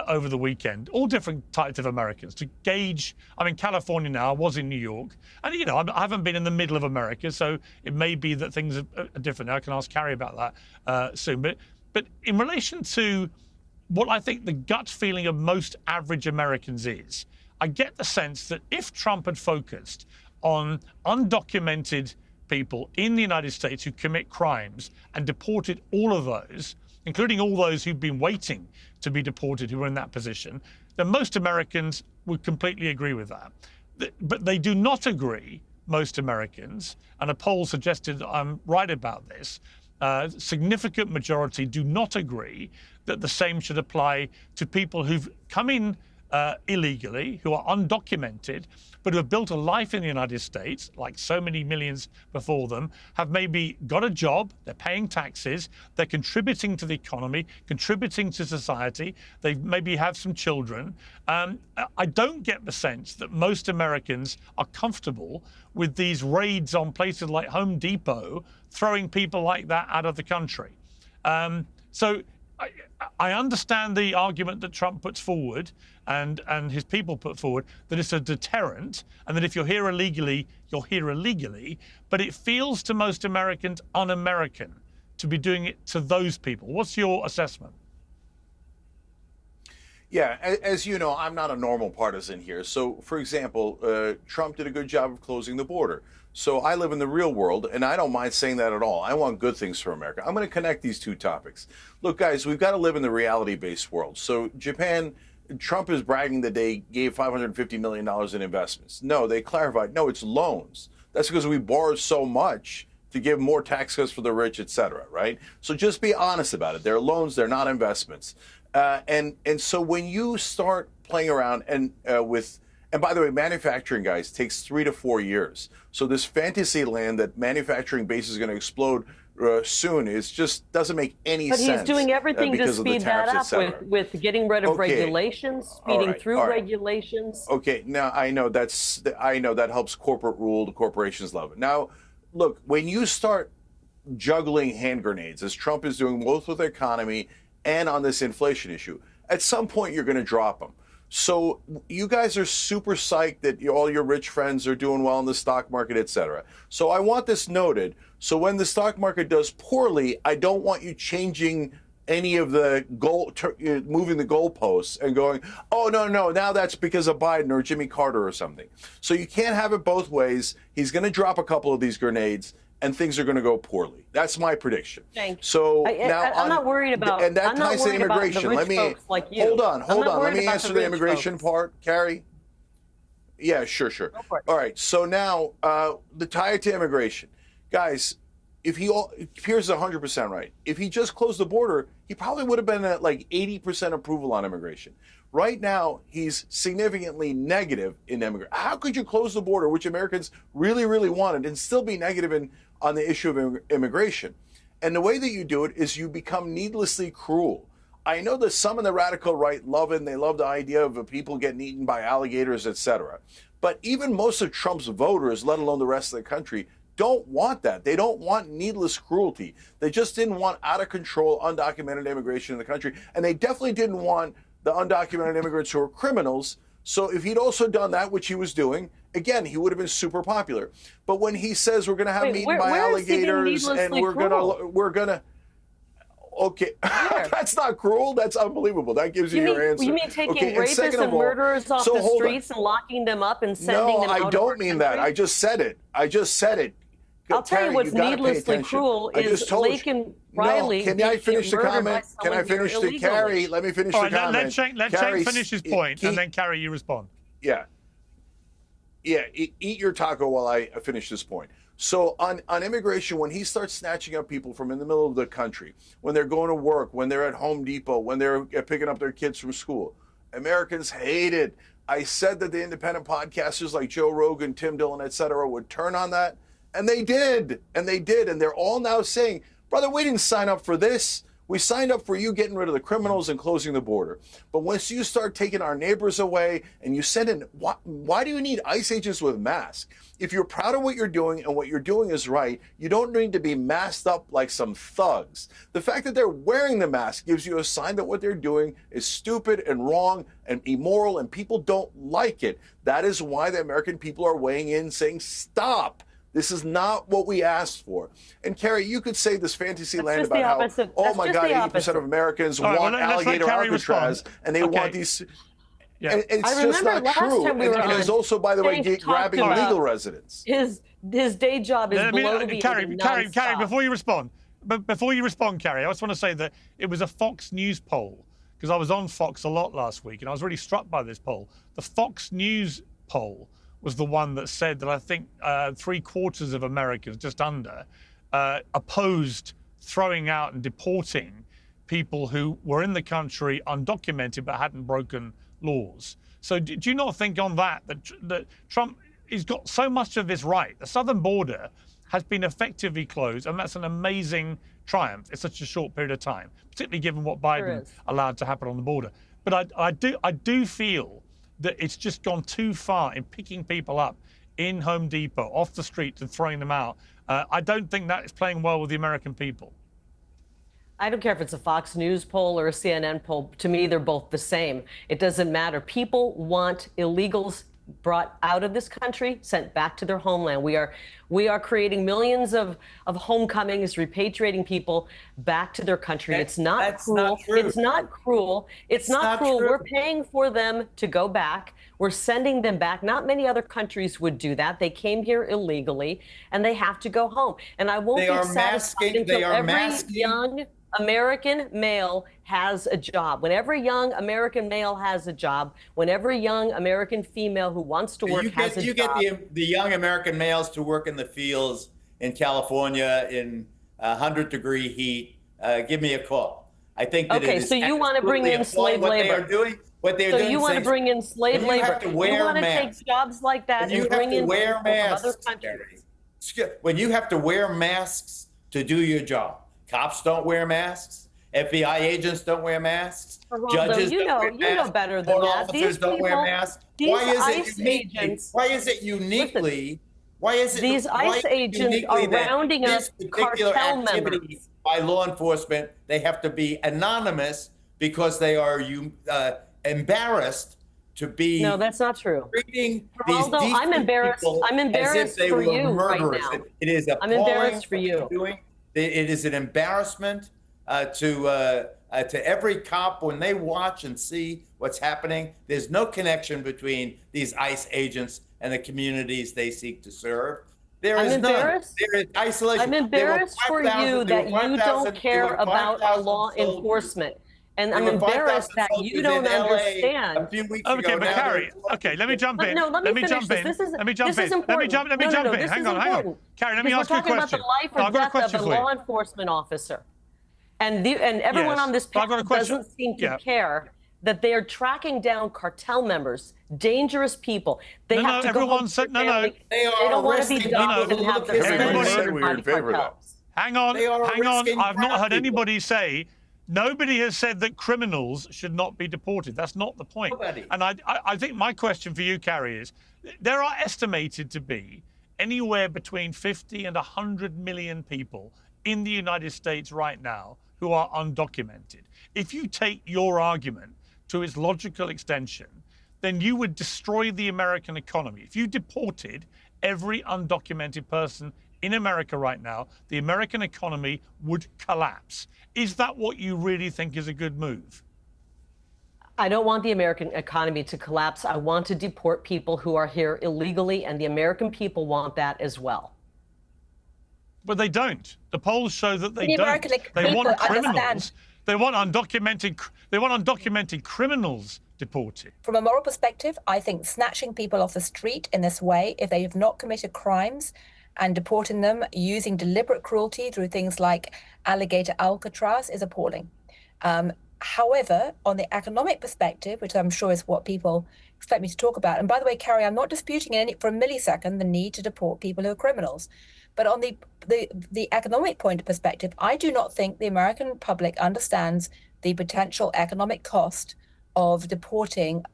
over the weekend, all different types of Americans, to gauge. I'm in California now, I was in New York, and I haven't been in the middle of America, so it may be that things are different. I can ask Kari about that soon. But in relation to what I think the gut feeling of most average Americans is, I get the sense that if Trump had focused on undocumented people in the United States who commit crimes and deported all of those, including all those who've been waiting to be deported who are in that position, then most Americans would completely agree with that. But they do not agree, most Americans, and a poll suggested that I'm right about this, significant majority do not agree that the same should apply to people who've come in illegally, who are undocumented, but who have built a life in the United States, like so many millions before them, have maybe got a job, they're paying taxes, they're contributing to the economy, contributing to society, they maybe have some children. I don't get the sense that most Americans are comfortable with these raids on places like Home Depot, throwing people like that out of the country. So I understand the argument that Trump puts forward and his people put forward, that it's a deterrent, and that if you're here illegally, you're here illegally. But it feels to most Americans un-American to be doing it to those people. What's your assessment? Yeah, as you know, I'm not a normal partisan here. So, for example, Trump did a good job of closing the border. So I live in the real world, and I don't mind saying that at all. I want good things for America. I'm going to connect these two topics. Look, guys, we've got to live in the reality-based world. So Japan, Trump is bragging that they gave $550 million in investments. No, they clarified, no, it's loans. That's because we borrowed so much to give more tax cuts for the rich, et cetera, right? So just be honest about it. They're loans, they're not investments. And so when you start playing around and and by the way, manufacturing, guys, takes 3 to 4 years. So this fantasy land that manufacturing base is going to explode soon just doesn't make any sense. But he's doing everything to speed that up with getting rid of regulations, speeding through regulations. Okay, now I know that helps corporate rule. The corporations love it. Now, look, when you start juggling hand grenades, as Trump is doing both with the economy and on this inflation issue, at some point you're going to drop them. So you guys are super psyched that all your rich friends are doing well in the stock market, et cetera. So I want this noted. So when the stock market does poorly, I don't want you changing any of the moving the goalposts and going, oh, no, now that's because of Biden or Jimmy Carter or something. So you can't have it both ways. He's going to drop a couple of these grenades, and things are going to go poorly. That's my prediction. So now I'm not worried about, and that ties to immigration. Let me hold on. Let me answer the immigration part, Kari. Yeah, sure. All right. So now the tie it to immigration, guys. If Piers is 100% right. If he just closed the border, he probably would have been at like 80% approval on immigration. Right now, he's significantly negative in immigration. How could you close the border, which Americans really, really wanted, and still be negative on the issue of immigration? And the way that you do it is you become needlessly cruel. I know that some in the radical right love it, and they love the idea of people getting eaten by alligators, etc. But even most of Trump's voters, let alone the rest of the country, don't want that. They don't want needless cruelty. They just didn't want out of control undocumented immigration in the country. And they definitely didn't want the undocumented immigrants who are criminals. So if he'd also done that, which he was doing, again, he would have been super popular. But when he says we're going to have me eaten by alligators and we're going to, okay, that's not cruel. That's unbelievable. That gives you your answer. You mean taking rapists and murderers off the streets and locking them up and sending them out? No, I don't mean that. I just said it. I'll tell you what's needlessly cruel is Lake and Riley. No, can I finish the comment? Can I finish the Kari? Let me finish the comment. Let Cenk finish his point, and then Kari, you respond. Yeah. Eat your taco while I finish this point. So on immigration, when he starts snatching up people from in the middle of the country, when they're going to work, when they're at Home Depot, when they're picking up their kids from school, Americans hate it. I said that the independent podcasters like Joe Rogan, Tim Dillon, et cetera, would turn on that. And they did. And they're all now saying, brother, we didn't sign up for this. We signed up for you getting rid of the criminals and closing the border. But once you start taking our neighbors away and you send in, why do you need ICE agents with masks? If you're proud of what you're doing and what you're doing is right, you don't need to be masked up like some thugs. The fact that they're wearing the mask gives you a sign that what they're doing is stupid and wrong and immoral, and people don't like it. That is why the American people are weighing in saying, stop. This is not what we asked for. And Kari, you could say this fantasy land about how, oh my God, 80% of Americans want alligator Alcatraz, and they want these. Yeah. And it's just not true. And it's also, by the way, grabbing legal residents. His day job is below the Kari, before you respond, Kari, I just want to say that it was a Fox News poll, because I was on Fox a lot last week, and I was really struck by this poll. The Fox News poll was the one that said that I think 3/4 of Americans, just under, opposed throwing out and deporting people who were in the country undocumented but hadn't broken laws. So do you not think on that Trump has got so much of this right? The southern border has been effectively closed, and that's an amazing triumph in such a short period of time, particularly given what Biden allowed to happen on the border. But I do feel that it's just gone too far in picking people up in Home Depot, off the street, and throwing them out. I don't think that is playing well with the American people. I don't care if it's a Fox News poll or a CNN poll. To me, they're both the same. It doesn't matter. People want illegals brought out of this country, sent back to their homeland. We are creating millions of homecomings, repatriating people back to their country. It's not cruel. It's not cruel. It's not cruel. We're paying for them to go back. We're sending them back. Not many other countries would do that. They came here illegally, and they have to go home. And I won't be satisfied until every young American male has a job. When every young American male has a job, when every young American female who wants to work has a job. You get the young American males to work in the fields in California in 100-degree heat. Give me a call. I think that okay, so you want to bring in slave labor. What they're so doing, you want to bring in slave labor. You want to take jobs like that and bring in people from other countries. When you have to wear masks to do your job, cops don't wear masks. FBI agents don't wear masks. Geraldo, Judges you know better than that. Officers don't wear masks. Why is it uniquely? These ICE agents are rounding up cartel members. By law enforcement, they have to be anonymous because they are embarrassed to be. No, that's not true. Geraldo, I'm embarrassed. I'm embarrassed for you right now. It is appalling. I'm embarrassed for you. It is an embarrassment to every cop when they watch and see what's happening. There's no connection between these ICE agents and the communities they seek to serve. There is none. There is isolation. I'm embarrassed for you that you don't care about our law enforcement. And I'm embarrassed that you don't understand. A few weeks ago, okay, but Kari, okay, let me jump in. No, let me jump in. Let me jump in. Let me jump in. Hang on. Kari, let me ask you a question. We're talking about the life or death of a law enforcement officer. And everyone on this panel doesn't seem to care that they are tracking down cartel members, dangerous people. They have to go home to their family. They don't want to be dumped and have their families murdered by the cartels. Hang on. I've not heard anybody say. Nobody has said that criminals should not be deported. That's not the point. Nobody. And I think my question for you, Kari, is there are estimated to be anywhere between 50 and 100 million people in the United States right now who are undocumented. If you take your argument to its logical extension, then you would destroy the American economy. If you deported every undocumented person in America right now, the American economy would collapse. Is that what you really think is a good move? I don't want the American economy to collapse. I want to deport people who are here illegally, and the American people want that as well. But they don't. The polls show that they don't. They want criminals. They want undocumented criminals deported. From a moral perspective, I think snatching people off the street in this way, if they have not committed crimes, and deporting them using deliberate cruelty through things like alligator Alcatraz is appalling. However, on the economic perspective, which I'm sure is what people expect me to talk about, and by the way, Kari, I'm not disputing for a millisecond the need to deport people who are criminals. But on the economic point of perspective, I do not think the American public understands the potential economic cost of deporting,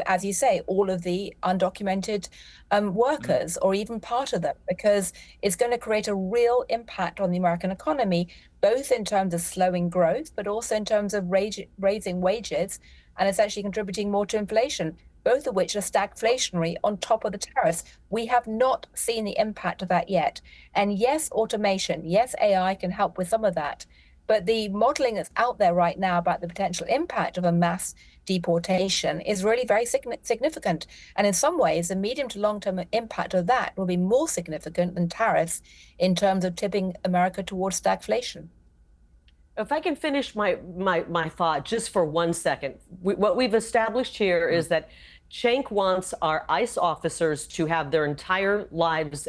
as you say, all of the undocumented workers, or even part of them, because it's going to create a real impact on the American economy, both in terms of slowing growth, but also in terms of raising wages and essentially contributing more to inflation, both of which are stagflationary on top of the tariffs. We have not seen the impact of that yet. And yes, automation, yes, AI can help with some of that. But the modeling that's out there right now about the potential impact of a mass deportation is really very significant. And in some ways, the medium to long-term impact of that will be more significant than tariffs in terms of tipping America towards stagflation. If I can finish my thought just for 1 second. What we've established here is that Cenk wants our ICE officers to have their entire lives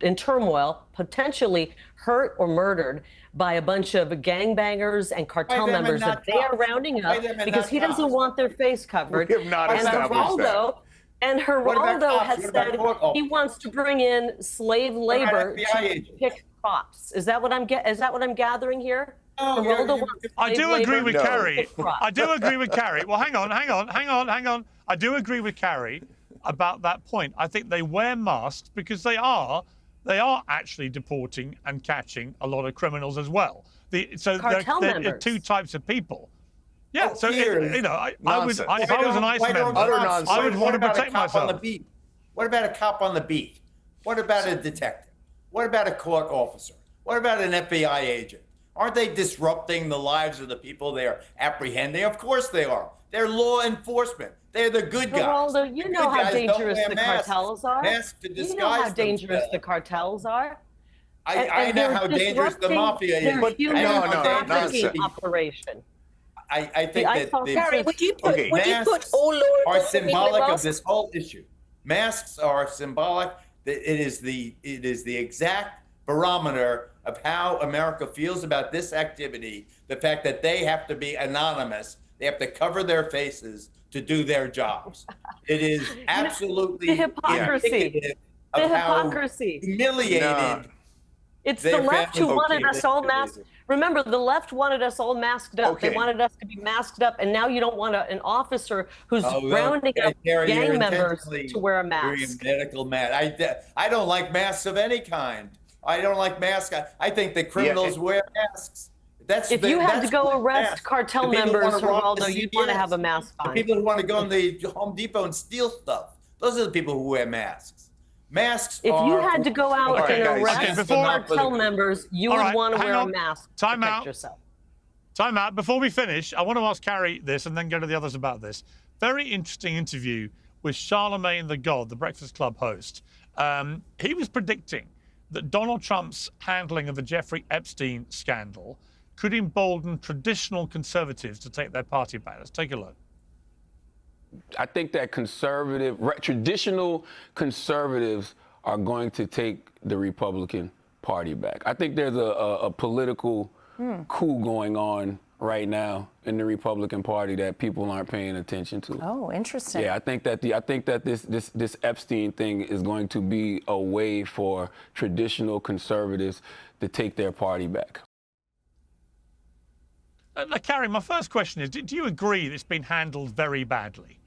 in turmoil, potentially hurt or murdered by a bunch of gangbangers and cartel members that they are rounding up because he doesn't want their face covered. We have not established that. And Geraldo has said he wants to bring in slave labor to pick crops. Is that what I'm gathering here? I do agree with Kari. I do agree with Kari. Well, hang on. I do agree with Kari about that point. I think they wear masks because they are actually deporting and catching a lot of criminals as well. So there are two types of people. Yeah, so if I was an ICE member, I would want to protect myself. What about a cop on the beat? What about a detective? What about a court officer? What about an FBI agent? Aren't they disrupting the lives of the people they are apprehending? Of course they are. They're law enforcement. They're the good guys. Geraldo, you know how dangerous the cartels are. You know how dangerous the cartels are. I know how dangerous the mafia is. But nonsense. Operation. I think that Gary, would you put all law are symbolic of this whole issue. Masks are symbolic. It is the exact barometer of how America feels about this activity. The fact that they have to be anonymous, they have to cover their faces to do their jobs. It is absolutely the hypocrisy. Of the how hypocrisy. Humiliated. It's the left who wanted us all masked. Remember, the left wanted us all masked up. Okay. They wanted us to be masked up, and now you don't want an officer who's rounding up gang members to wear a mask. Medical mask. I don't like masks of any kind. I don't like masks. I think that criminals wear masks. If you had to go arrest cartel members, Geraldo, you'd want to have a mask on. The people who want to go in the Home Depot and steal stuff, those are the people who wear masks. Masks If you had to go out and arrest cartel members, you would want to wear a mask to protect yourself. Time out. Before we finish, I want to ask Kari this and then go to the others about this. Very interesting interview with Charlemagne the God, the Breakfast Club host. He was predicting that Donald Trump's handling of the Jeffrey Epstein scandal could embolden traditional conservatives to take their party back. Let's take a look. I think that traditional conservatives are going to take the Republican Party back. I think there's a political coup going on right now in the Republican Party that people aren't paying attention to. Oh, interesting. Yeah, I think that this Epstein thing is going to be a way for traditional conservatives to take their party back. Kari, my first question is, do you agree that it's been handled very badly?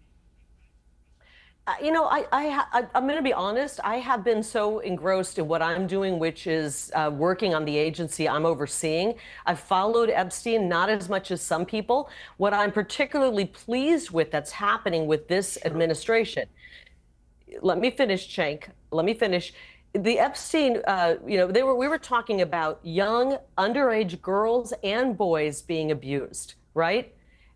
You know, I'm going to be honest. I have been so engrossed in what I'm doing, which is working on the agency I'm overseeing. I've followed Epstein, not as much as some people. What I'm particularly pleased with that's happening with this administration. Let me finish, Cenk. Let me finish. The Epstein, we were talking about young, underage girls and boys being abused, right?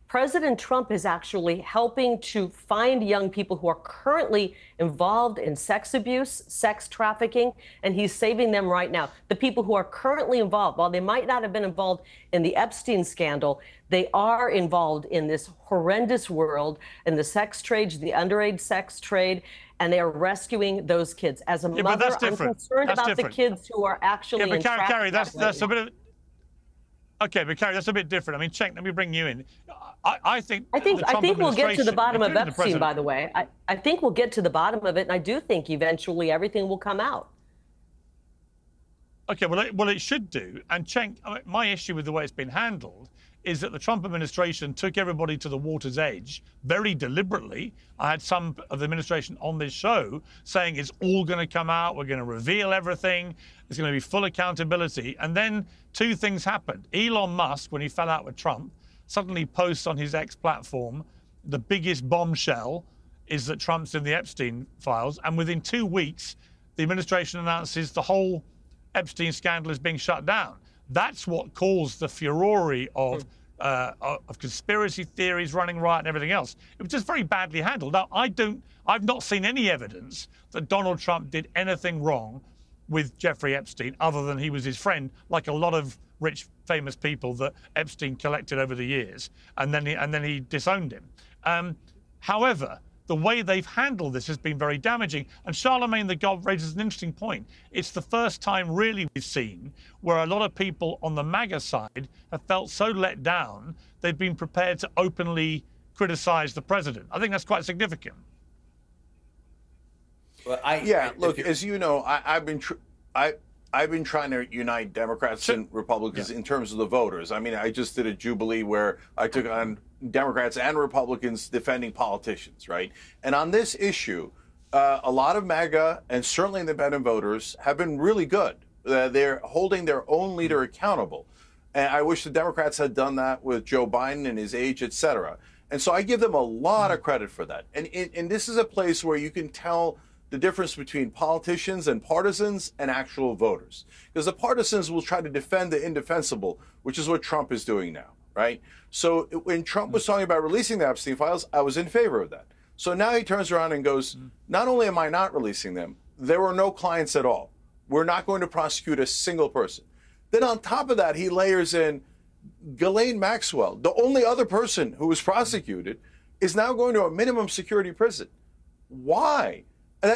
President Trump is actually helping to find young people who are currently involved in sex abuse, sex trafficking, and he's saving them right now. The people who are currently involved, while they might not have been involved in the Epstein scandal, they are involved in this horrendous world, in the sex trade, the underage sex trade, and they are rescuing those kids. As a mother, I'm concerned about the kids who are actually in trafficking. Kari, that's a bit of... Okay, but Kari, that's a bit different. I mean, Cenk, let me bring you in. I think we'll get to the bottom of Epstein, by the way. I think we'll get to the bottom of it, and I do think eventually everything will come out. Okay, well, it should do. And Cenk, my issue with the way it's been handled is that the Trump administration took everybody to the water's edge very deliberately. I had some of the administration on this show saying it's all going to come out, we're going to reveal everything, there's going to be full accountability. And then two things happened. Elon Musk, when he fell out with Trump, suddenly posts on his X platform, the biggest bombshell is that Trump's in the Epstein files. And within 2 weeks, the administration announces the whole Epstein scandal is being shut down. That's what caused the furore of conspiracy theories running riot and everything else. It was just very badly handled. Now, I've not seen any evidence that Donald Trump did anything wrong with Jeffrey Epstein other than he was his friend, like a lot of rich, famous people that Epstein collected over the years, and then he disowned him. However, the way they've handled this has been very damaging. And Charlemagne the God raises an interesting point. It's the first time really we've seen where a lot of people on the MAGA side have felt so let down, they've been prepared to openly criticize the president. I think that's quite significant. Well, look, as you know, I've been trying to unite Democrats and Republicans in terms of the voters. I mean, I just did a jubilee where I took on Democrats and Republicans defending politicians, right? And on this issue, a lot of MAGA and certainly independent voters have been really good. They're holding their own leader accountable. And I wish the Democrats had done that with Joe Biden and his age, et cetera. And so I give them a lot of credit for that. And this is a place where you can tell the difference between politicians and partisans and actual voters. Because the partisans will try to defend the indefensible, which is what Trump is doing now, right? So when Trump was talking about releasing the Epstein files, I was in favor of that. So now he turns around and goes, not only am I not releasing them, there were no clients at all. We're not going to prosecute a single person. Then on top of that, he layers in Ghislaine Maxwell, the only other person who was prosecuted, is now going to a minimum security prison. Why?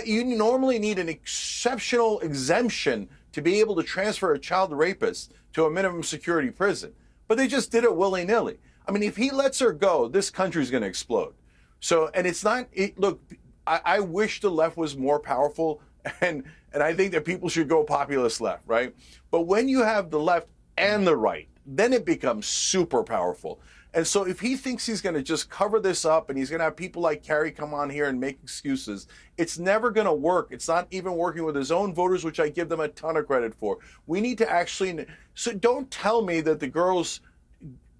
You normally need an exceptional exemption to be able to transfer a child rapist to a minimum security prison. But they just did it willy-nilly. I mean, if he lets her go, this country's going to explode. So, and it's not, look, I wish the left was more powerful, and I think that people should go populist left, right? But when you have the left and the right, then it becomes super powerful. And so if he thinks he's going to just cover this up and he's going to have people like Kari come on here and make excuses, it's never going to work. It's not even working with his own voters, which I give them a ton of credit for. We need to actually, so don't tell me that the girls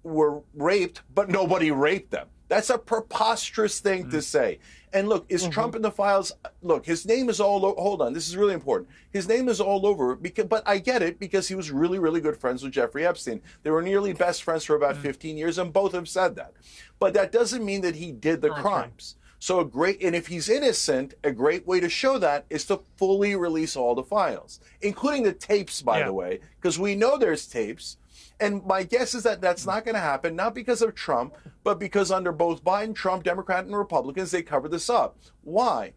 were raped, but nobody raped them. That's a preposterous thing to say. And look, is Trump in the files? Look, his name is all over. Hold on, this is really important. His name is all over, but I get it, because he was really, really good friends with Jeffrey Epstein. They were nearly best friends for about 15 years, and both have said that. But that doesn't mean that he did the crimes. So and if he's innocent, a great way to show that is to fully release all the files, including the tapes, by the way, because we know there's tapes. And my guess is that that's not going to happen, not because of Trump, but because under both Biden, Trump, Democrat, and Republicans, they covered this up. Why?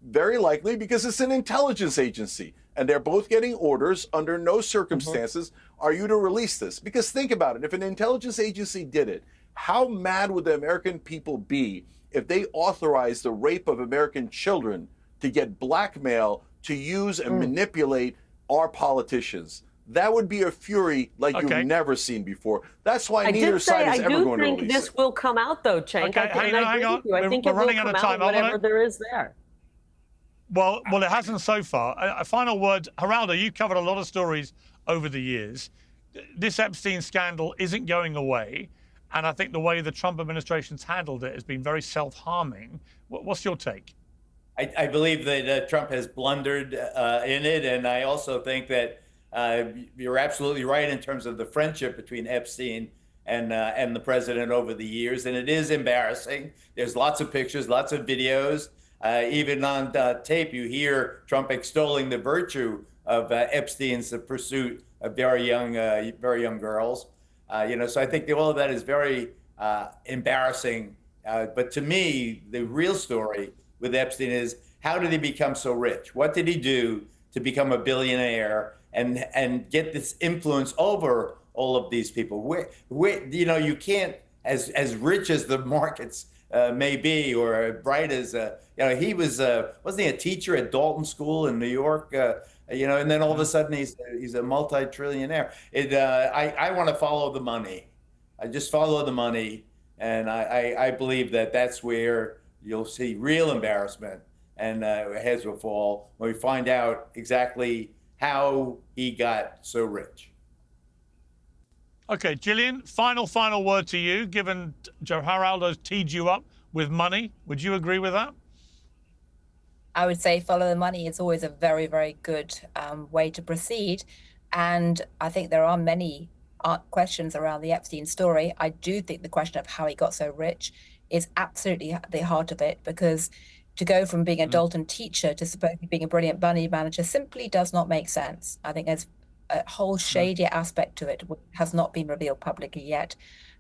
Very likely because it's an intelligence agency, and they're both getting orders under no circumstances are you to release this. Because think about it. If an intelligence agency did it, how mad would the American people be if they authorized the rape of American children to get blackmail to use and manipulate our politicians? That would be a fury like you've never seen before. That's why neither side is ever going to release it. I do think this will come out, though, Cenk. Okay, hang on. I think it will come out whatever there is there. Well, it hasn't so far. A final word. Geraldo, you covered a lot of stories over the years. This Epstein scandal isn't going away, and I think the way the Trump administration's handled it has been very self-harming. What's your take? I believe that Trump has blundered in it, and I also think that you're absolutely right in terms of the friendship between Epstein and the president over the years, and it is embarrassing. There's lots of pictures, lots of videos. Even on tape, you hear Trump extolling the virtue of Epstein's pursuit of very young girls. So I think all of that is very embarrassing. But to me, the real story with Epstein is, how did he become so rich? What did he do to become a billionaire and get this influence over all of these people? You can't, as rich as the markets may be, or bright as he was, wasn't he a teacher at Dalton School in New York? And then all of a sudden he's a multi-trillionaire. I want to follow the money. I just follow the money, and I believe that that's where you'll see real embarrassment, and heads will fall when we find out exactly how he got so rich. Okay, Gillian, final word to you, given Geraldo's teed you up with money. Would you agree with that? I would say follow the money. It's always a very, very good way to proceed. And I think there are many questions around the Epstein story. I do think the question of how he got so rich is absolutely at the heart of it, because to go from being a Dalton teacher to supposedly being a brilliant money manager simply does not make sense. I think there's a whole shady aspect to it which has not been revealed publicly yet.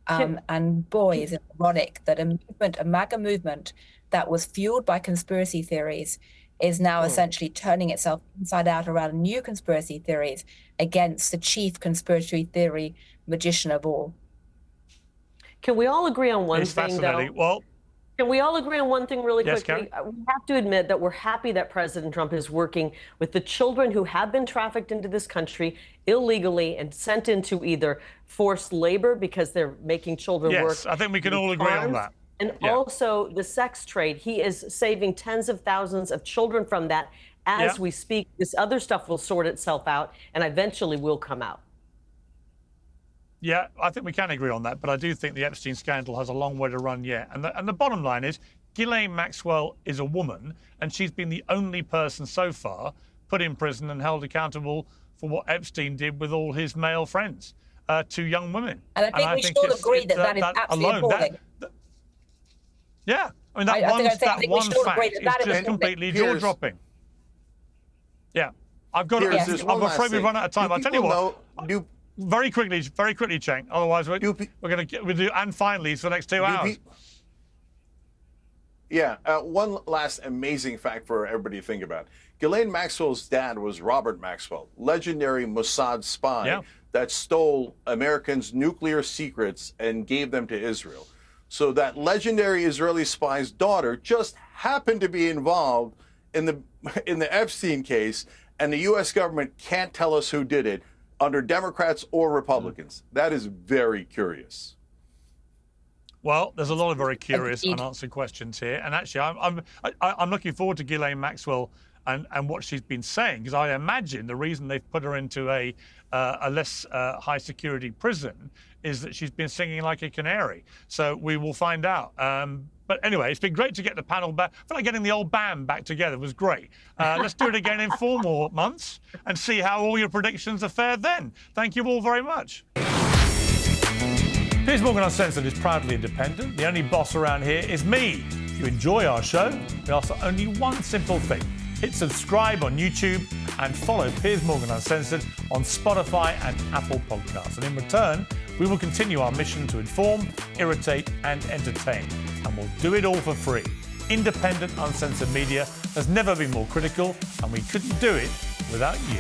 And boy, is it ironic that a MAGA movement that was fueled by conspiracy theories is now essentially turning itself inside out around new conspiracy theories against the chief conspiracy theory magician of all. Can we all agree on one thing, though? Well, can we all agree on one thing really quickly? Kari? We have to admit that we're happy that President Trump is working with the children who have been trafficked into this country illegally and sent into either forced labor because they're making children work. Yes, I think we can all agree on that. And also the sex trade. He is saving tens of thousands of children from that. As we speak, this other stuff will sort itself out and eventually will come out. Yeah, I think we can agree on that, but I do think the Epstein scandal has a long way to run yet. And the bottom line is, Ghislaine Maxwell is a woman, and she's been the only person so far put in prison and held accountable for what Epstein did with all his male friends, 2 young women. And I think we should all agree that is absolutely appalling. Yeah, I mean, that one fact is just completely jaw-dropping. Yeah, I'm afraid we've run out of time. I'll tell you what. Very quickly, Cenk. Otherwise, we'll do and finally for the next 2 hours. Yeah, one last amazing fact for everybody to think about. Ghislaine Maxwell's dad was Robert Maxwell, legendary Mossad spy that stole Americans' nuclear secrets and gave them to Israel. So that legendary Israeli spy's daughter just happened to be involved in the Epstein case, and the U.S. government can't tell us who did it, under Democrats or Republicans. That is very curious. Well, there's a lot of very curious unanswered questions here, and actually, I'm looking forward to Ghislaine Maxwell and what she's been saying, because I imagine the reason they've put her into a less high security prison is that she's been singing like a canary. So we will find out. But anyway, it's been great to get the panel back. I feel like getting the old band back together was great. Let's do it again in 4 more months and see how all your predictions are fared then. Thank you all very much. Piers Morgan Uncensored is proudly independent. The only boss around here is me. If you enjoy our show, we ask for only one simple thing. Hit subscribe on YouTube and follow Piers Morgan Uncensored on Spotify and Apple Podcasts. And in return, we will continue our mission to inform, irritate and entertain. And we'll do it all for free. Independent, uncensored media has never been more critical, and we couldn't do it without you.